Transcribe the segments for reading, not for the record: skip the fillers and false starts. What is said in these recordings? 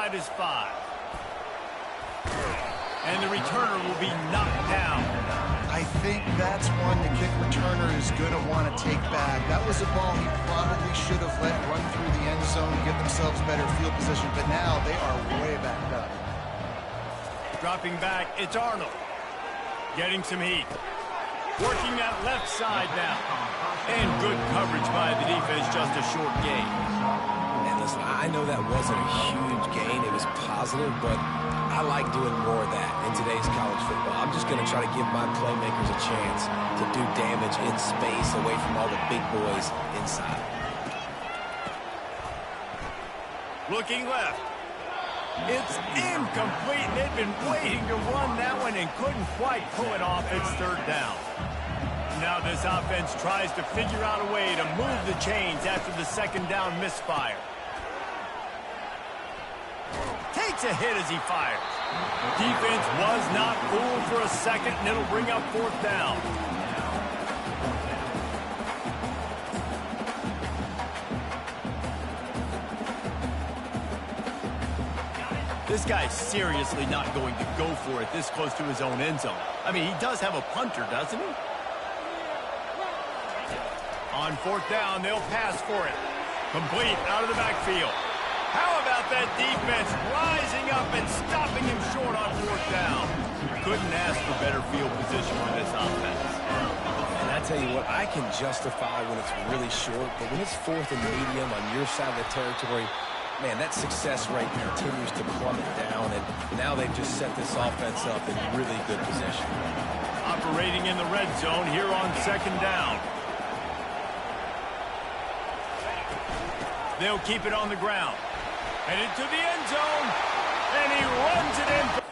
inside his 5. And the returner will be knocked down. I think that's one the kick returner is going to want to take back. That was a ball he probably should have let run through the end zone, give themselves better field position, but now they are way backed up. Dropping back, it's Arnold. Getting some heat. Working that left side now. And good coverage by the defense, just a short gain. And listen, I know that wasn't a huge gain. It was positive, but I like doing more of that in today's college football. I'm just going to try to give my playmakers a chance to do damage in space away from all the big boys inside. Looking left. It's incomplete. They've been waiting to run that one and couldn't quite pull it off. It's 3rd down. Now this offense tries to figure out a way to move the chains after the 2nd down misfire. Takes a hit as he fires. Defense was not fooled for a second, and it'll bring up 4th down. This guy's seriously not going to go for it this close to his own end zone. I mean, he does have a punter, doesn't he? On 4th down, they'll pass for it. Complete out of the backfield. How about that defense rising up and stopping him short on 4th down? Couldn't ask for better field position for this offense. And I tell you what, I can justify when it's really short, but when it's 4th and medium on your side of the territory, man, that success rate continues to plummet down, and now they've just set this offense up in really good position. Operating in the red zone here on 2nd down. They'll keep it on the ground. Headed to the end zone, and he runs it in.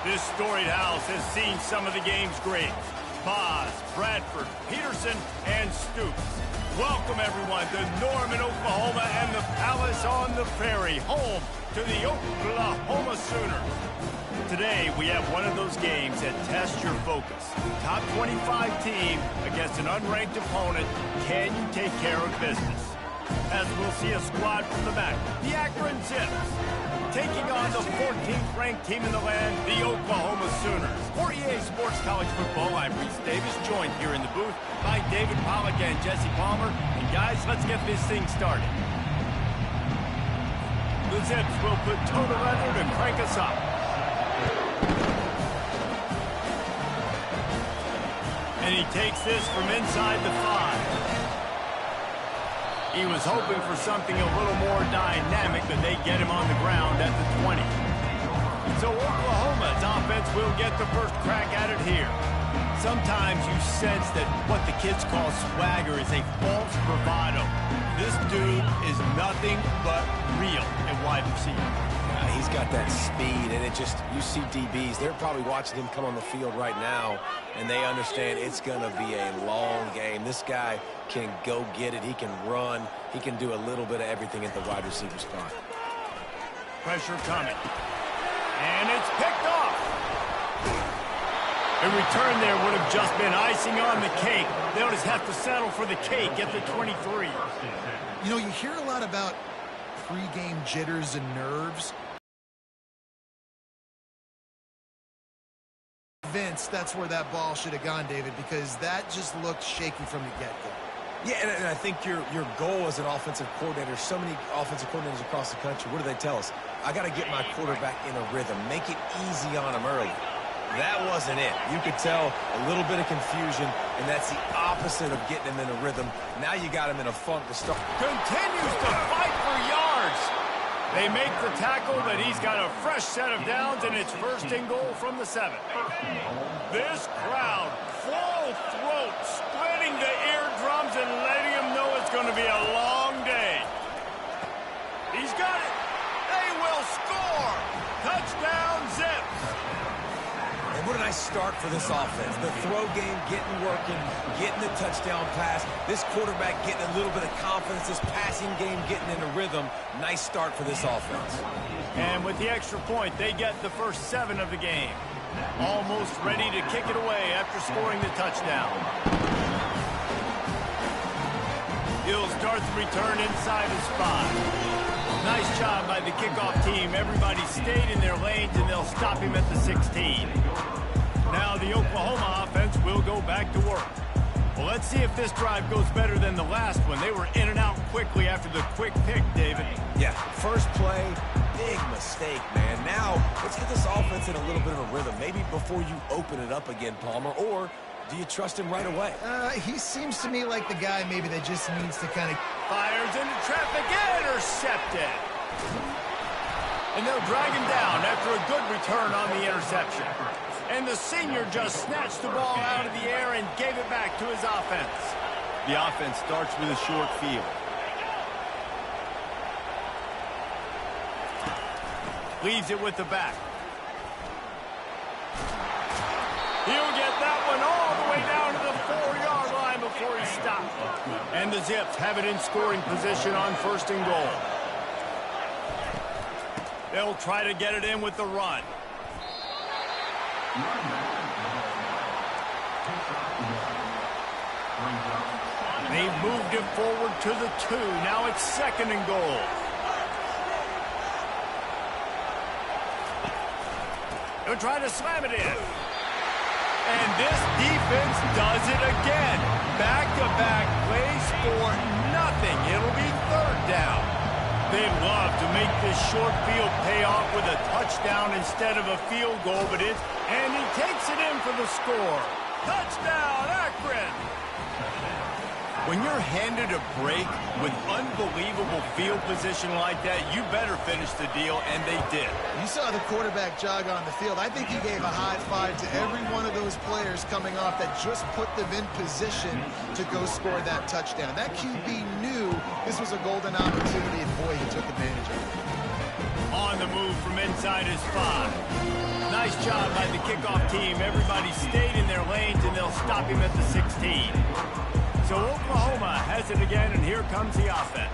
This storied house has seen some of the game's greats. Boz, Bradford, Peterson, and Stoops. Welcome, everyone, to Norman, Oklahoma, and the Palace on the Ferry, home to the Oklahoma Sooners. Today, we have one of those games that tests your focus. Top 25 team against an unranked opponent. Can you take care of business? As we'll see a squad from the back, the Akron Zips, taking on the 14th ranked team in the land, the Oklahoma Sooners. For EA Sports College Football, I'm Reese Davis, joined here in the booth by David Pollack and Jesse Palmer. And guys, let's get this thing started. The Zips will put toe to leather to crank us up. And he takes this from inside the 5. He was hoping for something a little more dynamic, but they get him on the ground at the 20. So Oklahoma's offense will get the first crack at it here. Sometimes you sense that what the kids call swagger is a false bravado. This dude is nothing but real at wide receiver. He's he's got that speed, and you see DBs, they're probably watching him come on the field right now, and they understand it's going to be a long game. This guy can go get it. He can run. He can do a little bit of everything at the wide receiver spot. Pressure coming. And it's picked off. A return there would have just been icing on the cake. They'll just have to settle for the cake at the 23. You know, you hear a lot about pre-game jitters and nerves. Vince, that's where that ball should have gone, David, because that just looked shaky from the get-go. Yeah, and I think your goal as an offensive coordinator, so many offensive coordinators across the country, what do they tell us? I got to get my quarterback in a rhythm, make it easy on him early. That wasn't it. You could tell a little bit of confusion, and that's the opposite of getting him in a rhythm. Now you got him in a funk to start. Continues to fight for yards. They make the tackle, but he's got a fresh set of downs, and it's first and goal from the 7. This crowd, full throat, splitting the eardrums and letting him know it's going to be a long day. He's got it. They will score. Touchdown, Zips. And what a nice start for this offense. The throw game getting working, getting the touchdown pass. This quarterback getting a little bit of confidence. This passing game getting in a rhythm. Nice start for this offense. And with the extra point, they get the first 7 of the game. Almost ready to kick it away after scoring the touchdown. He'll start the return inside his 5. Nice job by the kickoff team. Everybody stayed in their lanes, and they'll stop him at the 16. Now the Oklahoma offense will go back to work. Well, let's see if this drive goes better than the last one. They were in and out quickly after the quick pick, David. Yeah, first play, big mistake, man. Now, let's get this offense in a little bit of a rhythm. Maybe before you open it up again, Palmer, or do you trust him right away? He seems to me like the guy maybe that just needs to kind of... Fires into traffic, intercepted. And they'll drag him down after a good return on the interception. And the senior just snatched the ball out of the air and gave it back to his offense. The offense starts with a short field. Leaves it with the back. He'll get that one all the way down to the 4-yard line before he stopped. And the Zips have it in scoring position on first and goal. They'll try to get it in with the run. They've moved it forward to the 2. Now it's second and goal. They'll try to slam it in. And this defense does it again. Back-to-back plays for nothing. It'll be third down. They'd love to make this short field pay off with a touchdown instead of a field goal, but and he takes it in for the score. Touchdown, Akron! When you're handed a break with unbelievable field position like that, you better finish the deal, and they did. You saw the quarterback jog on the field. I think he gave a high five to every one of those players coming off that just put them in position to go score that touchdown. That QB knew this was a golden opportunity, and boy, he took advantage of it. On the move from inside his 5. Nice job by the kickoff team. Everybody stayed in their lanes, and they'll stop him at the 16. So Oklahoma has it again, and here comes the offense.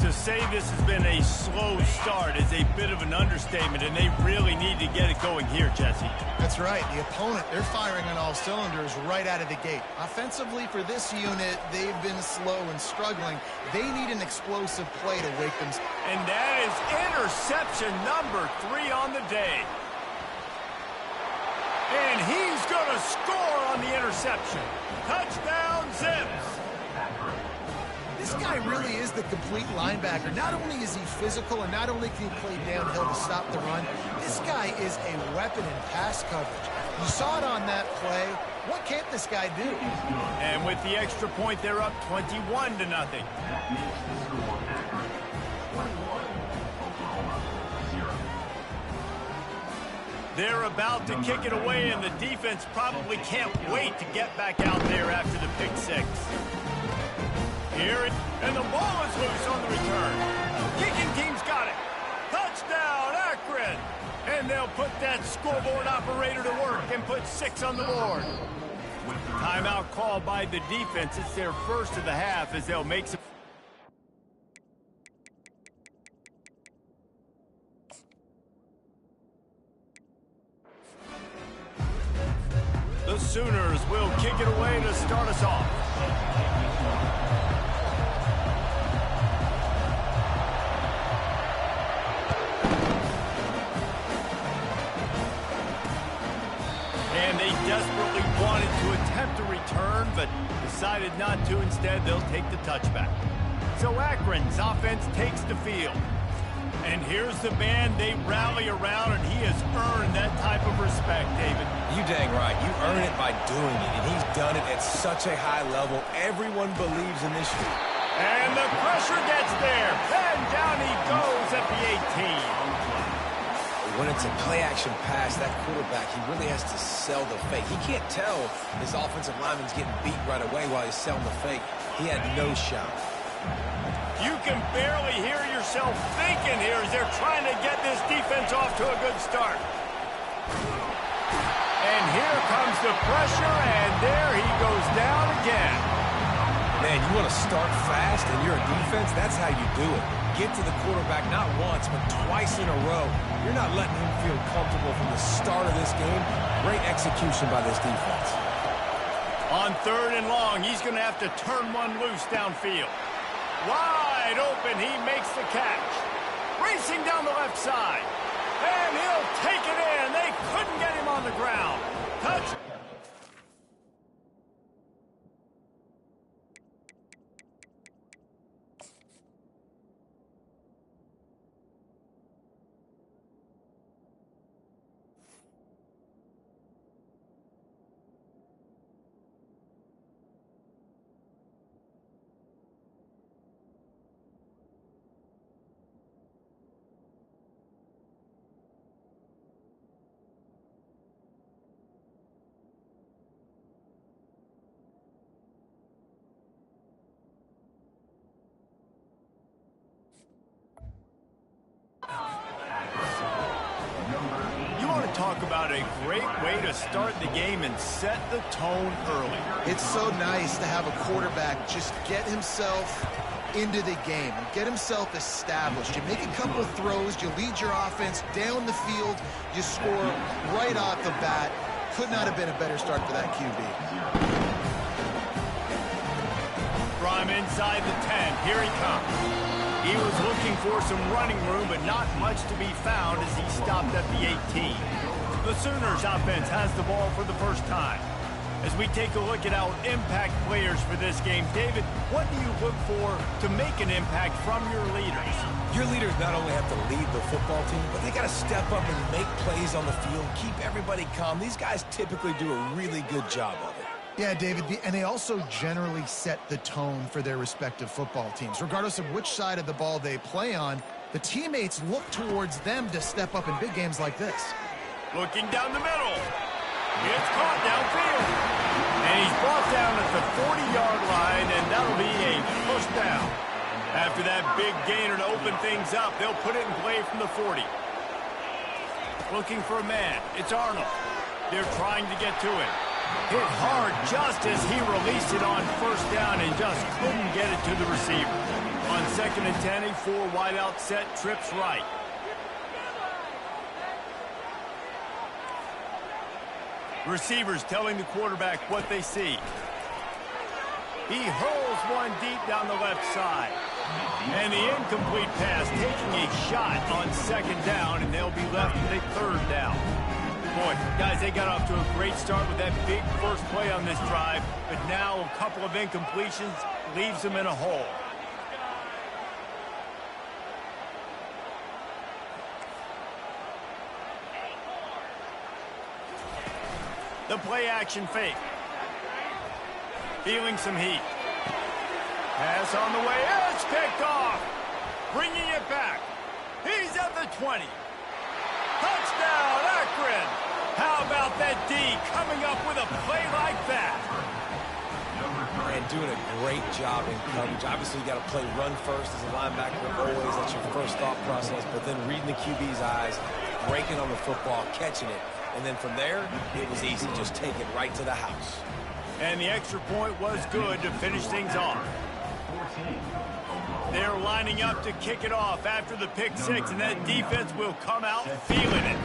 To say this has been a slow start is a bit of an understatement, and they really need to get it going here, Jesse. That's right. The opponent, they're firing on all cylinders right out of the gate. Offensively, for this unit, they've been slow and struggling. They need an explosive play to wake them. And that is interception number 3 on the day. And he's going to score on the interception. Touchdown, Zips. This guy really is the complete linebacker. Not only is he physical, and not only can he play downhill to stop the run, this guy is a weapon in pass coverage. You saw it on that play. What can't this guy do? And with the extra point, they're up 21-0. They're about to kick it away, and the defense probably can't wait to get back out there after the pick 6. Here, and the ball is loose on the return. Kicking team's got it. Touchdown, Akron. again. And they'll put that scoreboard operator to work and put 6 on the board. Timeout called by the defense. It's their first of the half as they'll make some. The Sooners will kick it away to start us off. And they desperately wanted to attempt a return, but decided not to. Instead, they'll take the touchback. So Akron's offense takes the field. And here's the man they rally around, and he has earned that type of respect, David. You dang right. You earn it by doing it, and he's done it at such a high level. Everyone believes in this year. And the pressure gets there. And down he goes at the 18. When it's a play-action pass, that quarterback, he really has to sell the fake. He can't tell his offensive lineman's getting beat right away while he's selling the fake. He had no shot. You can barely hear yourself thinking here as they're trying to get this defense off to a good start. And here comes the pressure, and there he goes down again. Man, you want to start fast and you're a defense, that's how you do it. Get to the quarterback not once, but twice in a row. You're not letting him feel comfortable from the start of this game. Great execution by this defense. On 3rd and long, he's going to have to turn one loose downfield. Wide open, he makes the catch. Racing down the left side. And he'll take it in. They couldn't get him on the ground. Touch. Talk about a great way to start the game and set the tone early. It's so nice to have a quarterback just get himself into the game and get himself established. You make a couple of throws, you lead your offense down the field, you score right off the bat. Could not have been a better start for that QB. From inside the 10, here he comes. He was looking for some running room, but not much to be found as he stopped at the 18. The Sooners offense has the ball for the first time. As we take a look at our impact players for this game, David, what do you look for to make an impact from your leaders? Your leaders not only have to lead the football team, but they got to step up and make plays on the field, keep everybody calm. These guys typically do a really good job of it. Yeah, David, and they also generally set the tone for their respective football teams. Regardless of which side of the ball they play on, the teammates look towards them to step up in big games like this. Looking down the middle. It's caught downfield. And he's brought down at the 40-yard line, and that'll be a first down. After that big gainer to open things up, they'll put it in play from the 40. Looking for a man. It's Arnold. They're trying to get to him. Hit hard just as he released it on first down and just couldn't get it to the receiver. On 2nd and 10, a 4 wideout set, trips right. Receivers telling the quarterback what they see. He hurls one deep down the left side. And the incomplete pass taking a shot on 2nd down, and they'll be left with a 3rd down. Boy, guys, they got off to a great start with that big first play on this drive, but now a couple of incompletions leaves them in a hole. The play-action fake. Feeling some heat. Pass on the way. It's picked off. Bringing it back. He's at the 20. Touchdown, Akron. How about that D coming up with a play like that? And doing a great job in coverage. Obviously, you got to play run first as a linebacker always. That's your first thought process. But then reading the QB's eyes, breaking on the football, catching it. And then from there, it was easy. Just take it right to the house. And the extra point was good to finish things off. They're lining up to kick it off after the pick six, and that defense will come out feeling it.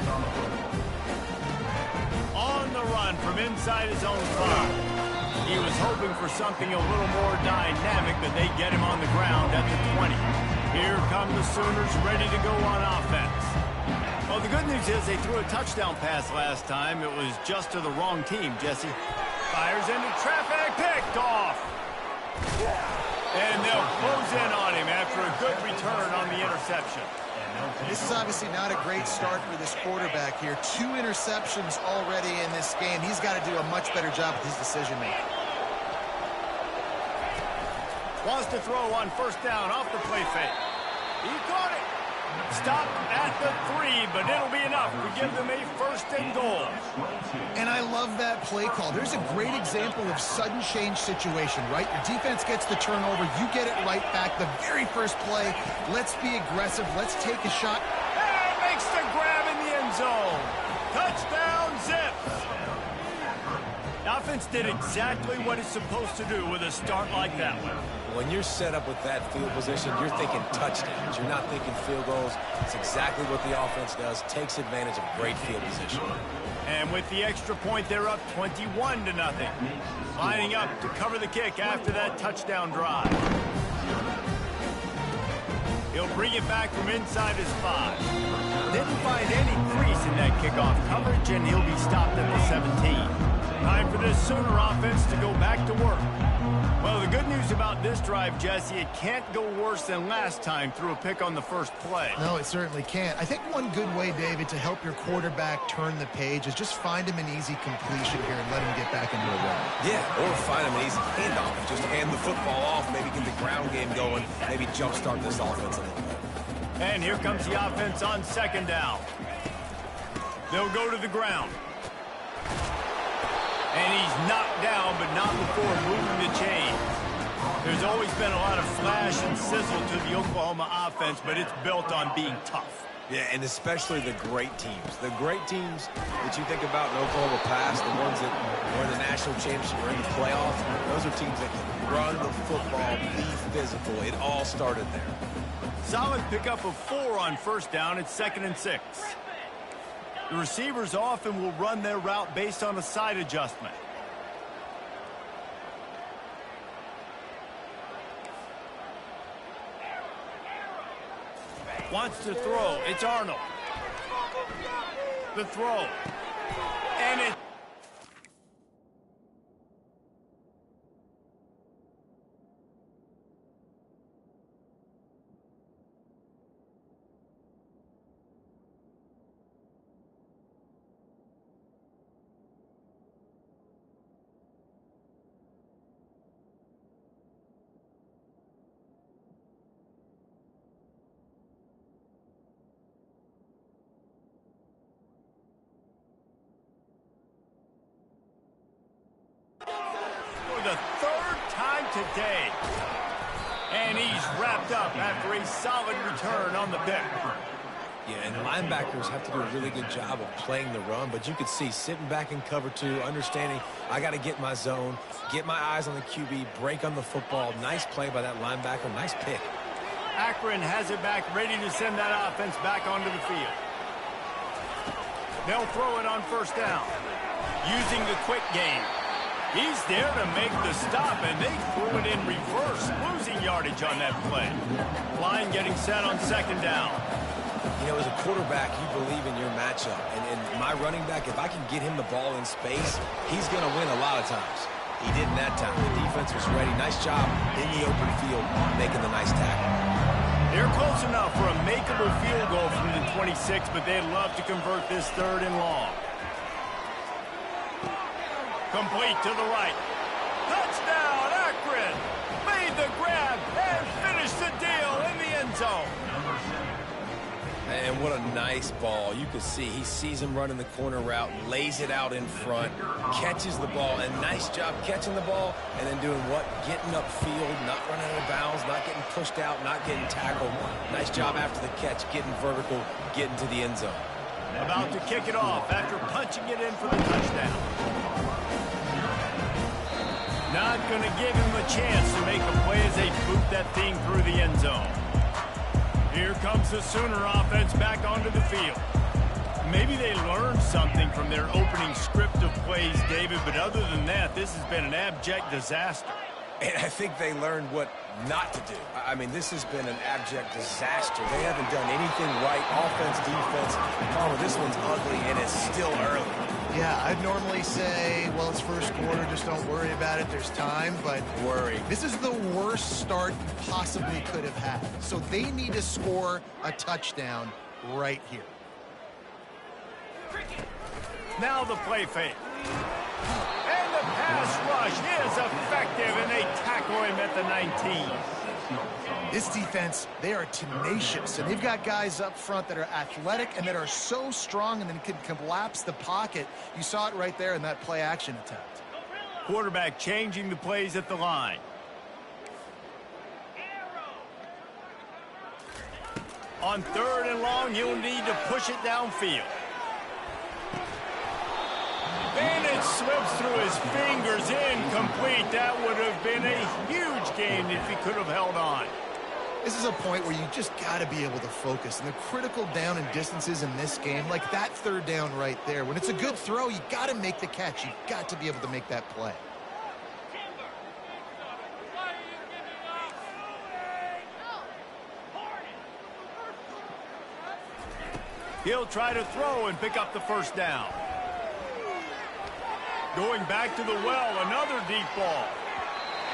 On the run from inside his own 5. He was hoping for something a little more dynamic, but they get him on the ground at the 20. Here come the Sooners ready to go on offense. Well, the good news is they threw a touchdown pass last time. It was just to the wrong team, Jesse. Fires into traffic, picked off. And they'll close in on him after a good return on the interception. This is obviously not a great start for this quarterback here. 2 interceptions already in this game. He's got to do a much better job with his decision-making. Wants to throw on first down off the play fake. He caught it. Stop at the 3, but it'll be enough to give them a first and goal. And I love that play call. There's a great example of sudden change situation, right? Your defense gets the turnover. You get it right back. The very first play, let's be aggressive. Let's take a shot. And makes the grab in the end zone. Touchdown, Zips. The offense did exactly what it's supposed to do with a start like that one. When you're set up with that field position, you're thinking touchdowns. You're not thinking field goals. It's exactly what the offense does. Takes advantage of great field position. And with the extra point, they're up 21-0. Lining up to cover the kick after that touchdown drive. He'll bring it back from inside his 5. Didn't find any crease in that kickoff coverage, and he'll be stopped at the 17. Time for this Sooner offense to go back to work. Well, the good news about this drive, Jesse, it can't go worse than last time through a pick on the first play. No, it certainly can't. I think one good way, David, to help your quarterback turn the page is just find him an easy completion here and let him get back into a run. Yeah, or find him an easy handoff. Just hand the football off, maybe get the ground game going, maybe jumpstart this offense a little bit. And here comes the offense on second down. They'll go to the ground. And he's knocked down, but not before moving the chains. There's always been a lot of flash and sizzle to the Oklahoma offense, but it's built on being tough. Yeah, and especially the great teams. The great teams that you think about in Oklahoma past, the ones that were in the national championship or in the playoff, those are teams that can run the football, be physical. It all started there. Solid pickup of 4 on first down. It's 2nd and 6. The receivers often will run their route based on a side adjustment. Wants to throw. It's Arnold. The throw. And it. The 3rd time today. And he's wrapped up after a solid return on the pick. Yeah, and linebackers have to do a really good job of playing the run, but you could see sitting back in cover 2, understanding I got to get my zone, get my eyes on the QB, break on the football. Nice play by that linebacker. Nice pick. Akron has it back, ready to send that offense back onto the field. They'll throw it on first down. Using the quick game. He's there to make the stop, and they threw it in reverse, losing yardage on that play. Line getting set on second down. You know, as a quarterback, you believe in your matchup. And my running back, if I can get him the ball in space, he's going to win a lot of times. He didn't that time. The defense was ready. Nice job in the open field, making the nice tackle. They're close enough for a makeable field goal from the 26, but they'd love to convert this 3rd and long. Complete to the right. Touchdown, Akron! Made the grab and finished the deal in the end zone. And what a nice ball. You can see he sees him running the corner route, lays it out in front, catches the ball, and nice job catching the ball and then doing what? Getting upfield, not running out of bounds, not getting pushed out, not getting tackled. Nice job after the catch, getting vertical, getting to the end zone. About to kick it off after punching it in for the touchdown. Not going to give him a chance to make a play as they boot that thing through the end zone. Here comes the Sooner offense back onto the field. Maybe they learned something from their opening script of plays, David, but other than that, this has been an abject disaster. And I think they learned what not to do. I mean, this has been an abject disaster. They haven't done anything right. Offense, defense. Palmer, this one's ugly, and it's still early. Yeah, I'd normally say, well, it's first quarter, just don't worry about it, there's time, but this is the worst start you possibly could have had. So they need to score a touchdown right here. Now the play fake. And the pass rush is effective, and they tackle him at the 19. This defense, they are tenacious, and they've got guys up front that are athletic and that are so strong and then can collapse the pocket. You saw it right there in that play-action attempt. Quarterback changing the plays at the line. On 3rd and long, you'll need to push it downfield. And it slips through his fingers, incomplete. That would have been a huge gain if he could have held on. This is a point where you just got to be able to focus. And the critical down and distances in this game, like that 3rd down right there, when it's a good throw, you got to make the catch. You've got to be able to make that play. He'll try to throw and pick up the 1st down. Going back to the well, another deep ball.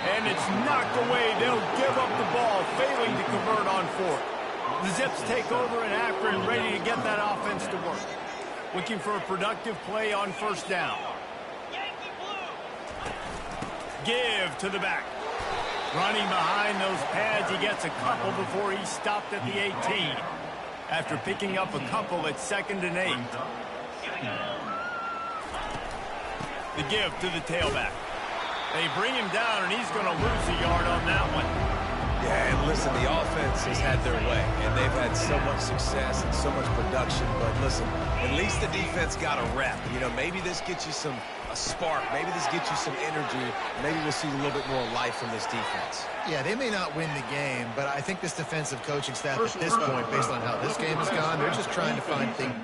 And it's knocked away. They'll give up the ball, failing to convert on 4th. The Zips take over and after and ready to get that offense to work. Looking for a productive play on 1st down. Give to the back. Running behind those pads, he gets a couple before he stopped at the 18. After picking up a couple at 2nd and 8. The give to the tailback. They bring him down, and he's going to lose a yard on that one. Yeah, and listen, the offense has had their way, and they've had so much success and so much production. But listen, at least the defense got a rep. You know, maybe this gets you a spark. Maybe this gets you some energy. Maybe we'll see a little bit more life from this defense. Yeah, they may not win the game, but I think this defensive coaching staff at this point, based on how this game has gone, they're just trying to find things